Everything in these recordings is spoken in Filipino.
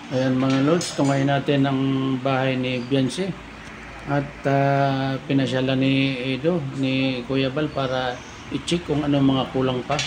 Ayan mga lods, tungayin natin ang bahay ni Biancy. At pinasyalan ni Edo, ni Kuya Bal para i-check kung ano mga kulang pa.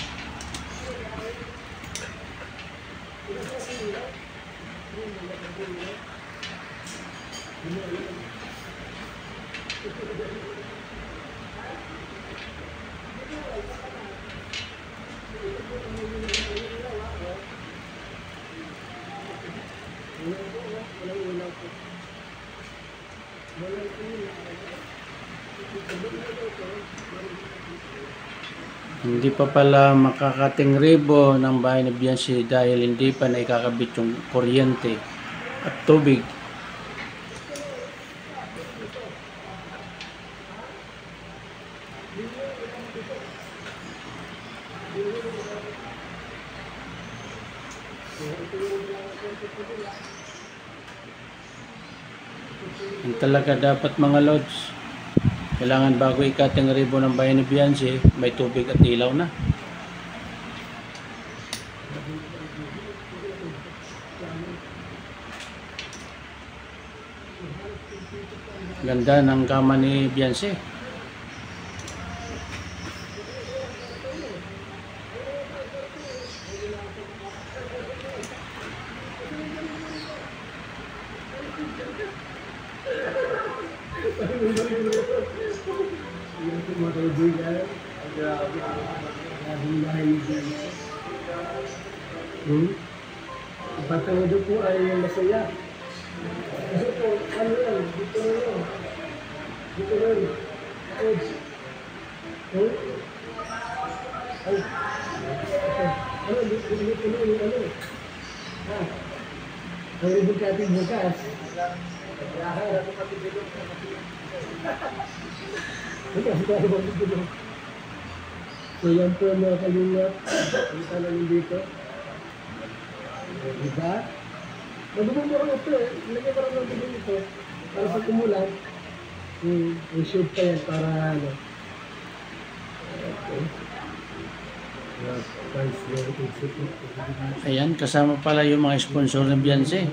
Hindi pa pala makakating ribo ng bahay ni Biancy dahil hindi pa naikakabit yung kuryente at tubig. Yan talaga dapat mga lods. Kailangan bago ikating ribo ng bahay ni Biancy, may tubig at ilaw na. Ganda ng kama ni Biancy. Pagkakado po ay masaya. Kasi po, ano yan? Dito na yun. Dito na yun. Edge. Ay. Ano? Dito na yun. Ano? Ha? Ang ribog kating bukas. So yan po mga kalingap. Kita namin dito. Diba? Magubog mo ako ito eh. Ilagay ko lang ng bigay ito. Para pag kumulat, i-shoot pa yan para ano. Okay. Ayan, kasama pala yung mga sponsor ng Biancy.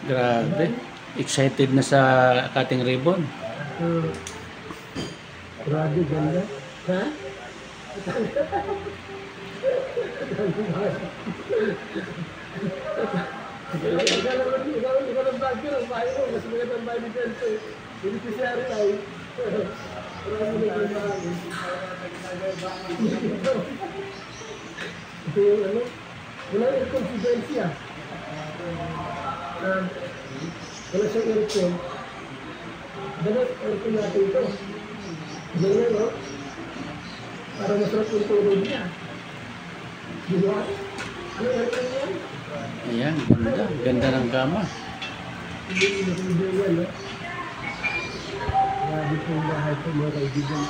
Grabe. Excited na sa cutting ribbon. Grabe, ganda. Ha? Ikaw ng bagyo, ang bahay mo, mas magandang bahay ni Benzo. Beneficiary tayo. Marami na ganda. Ito yung ano, wala yung confidensya. Wala siyang aircon. Dapat aircon natin ito. Ganyan, no? Para masarap yung tulog niya. Diba? Ano aircon yan? Ayan, ganda. Ganda ng kama. Hindi yan, no? Grabe po yung bahay ko, mga kaibigan.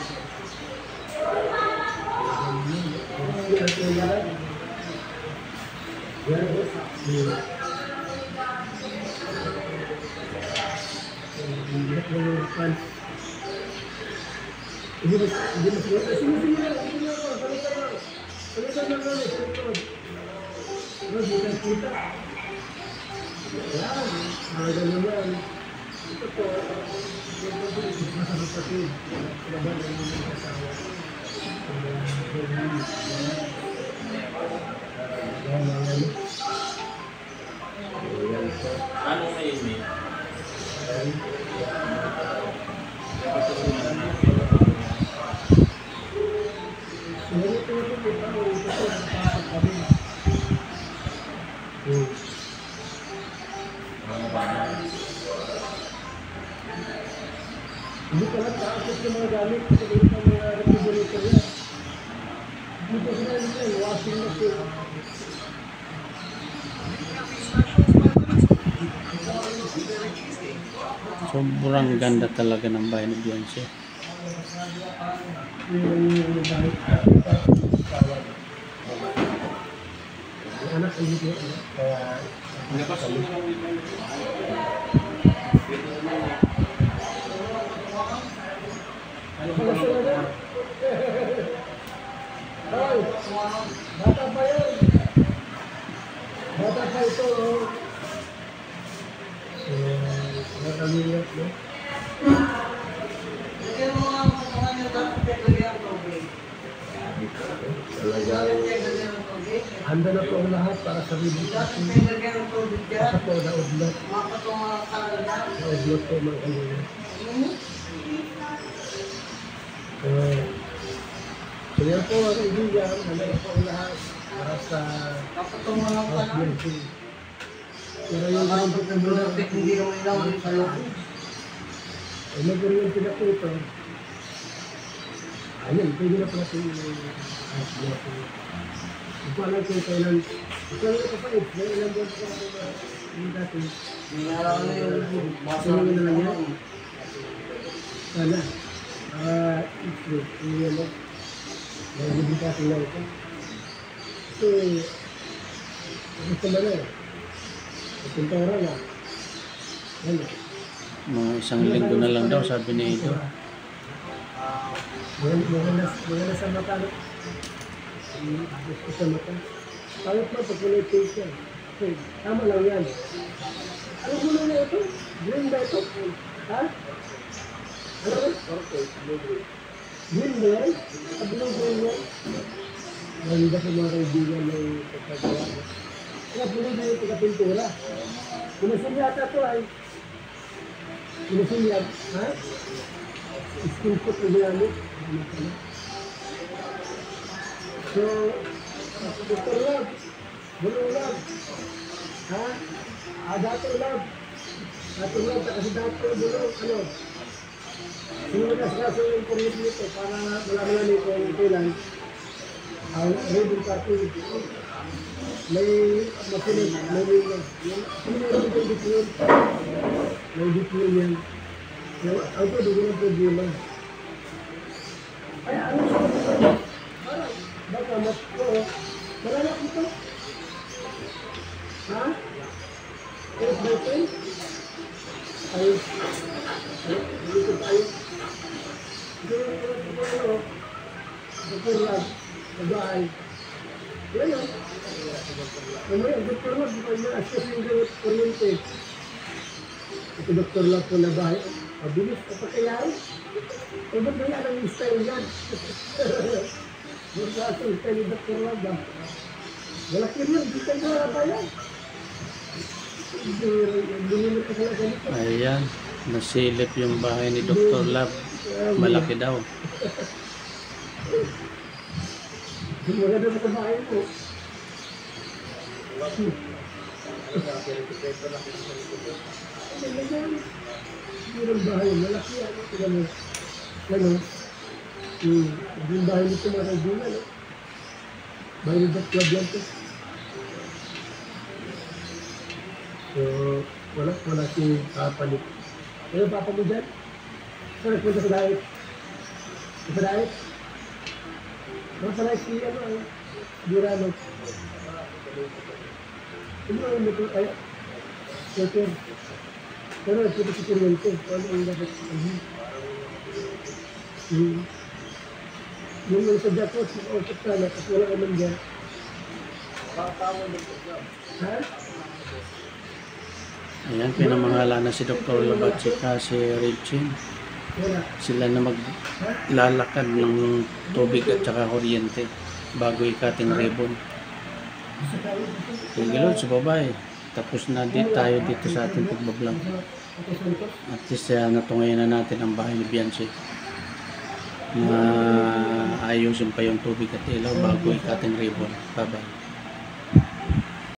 Ano na yun eh? Hindi pa lang taakot yung mga gamit kasi dito ang mga refrigerator yan. Dito sila nito yung washing machine. Sobrang ganda talaga ng bahay ni Biancy. Anak ko dito. Kaya Ay, bata pa yun. Bata pa ito. Nakalimutan, no? Talagang handa na po ang lahat para sa rehabilitation. Basta po naudlot. Naudlot po mga kanina. So yan po mga kaibigan, handa na po ang lahat para sa rehabilitation. Pero yung ganun po na muna, ay mag-oriente na po ito. Ayun, pwede na pala yung hindi ko alam kung kailan. Ito lang ito pa eh. May ilang buwan pa ako yung dati. Sunod na lang yan. Sana. Ito. Yung yan lang. May libitati lang ito. Kasi gusto mo na eh. Pintura na. Yan eh. Mga isang linggo na lang daw, sabi ni Ido. Mga nasa mata. Gusto sa mata. Pangit mo, pag-connected yan. Okay, tama lang yan. Ano mo na ito? Green ba ito? Ha? Ano ba? Green ba yan? Abulong green yan? Maganda sa mga kaibigan ng pagkagawa. Kaya puloy na yung pagkapintura. Kumasin yata ito ay. Kumasin yan. Ha? Skin foot na ginamit. So, Dr. Lab, Bulong Lab, ha? Dr. Lab, kasi Dr. Bulong, ano? Sinulas kaso yung community nito para malaman namin kung kailan ang ribbon cutting. May makinig, may lilang. May detail. May detail yan. Ang ito, doon ang problema. Ay, ano siya? Baka mas ko, malalak ito. Ha? Eight by 10? Ay, dito tayo. Dito, Dr. Lab, babae. Yan o. Mamaya, Dr. Lab, di ba na-assess yung kuryente? Ito Dr. Lab po na bahay. Mabilis, kapakayaw. O ba't na yan ang style yan? Yung klase yung style ni Dr. Lab ba? Wala kayo yun, di kayo wala pa yan. Lumimit ka sila ganito. Ayan, nasilip yung bahay ni Dr. Lab. Malaki daw. Yung maganda sa kabahay mo. Yung bahay, malaki yan. Tignan mo. Ano? Yung bahay nito mga kaibigan. Bahay ni Dr. Lab yan to. So, wala si Papa ni. Ano Papa mo dyan? Saan nagpunta sa diet? Sa diet? Sa diet si ano ay Durano. Ano ang ito ay Sir. Pero nagpunta si Kuryente. Ano ang dapat? Yung sa Jakot, mag-ausap ka na kasi wala naman dyan. Ha? Ayan, pinamahala na si Dr. Lab at si Regine. Sila na maglalakad ng tubig at saka kuryente bago ikating ribbon. Sige Lord, sa babae. Tapos na tayo dito sa ating pagbablog. At least natungayan na natin ang bahay ni Beyonce. Ayusin pa yung tubig at ilaw bago ikating ribbon. Bye bye.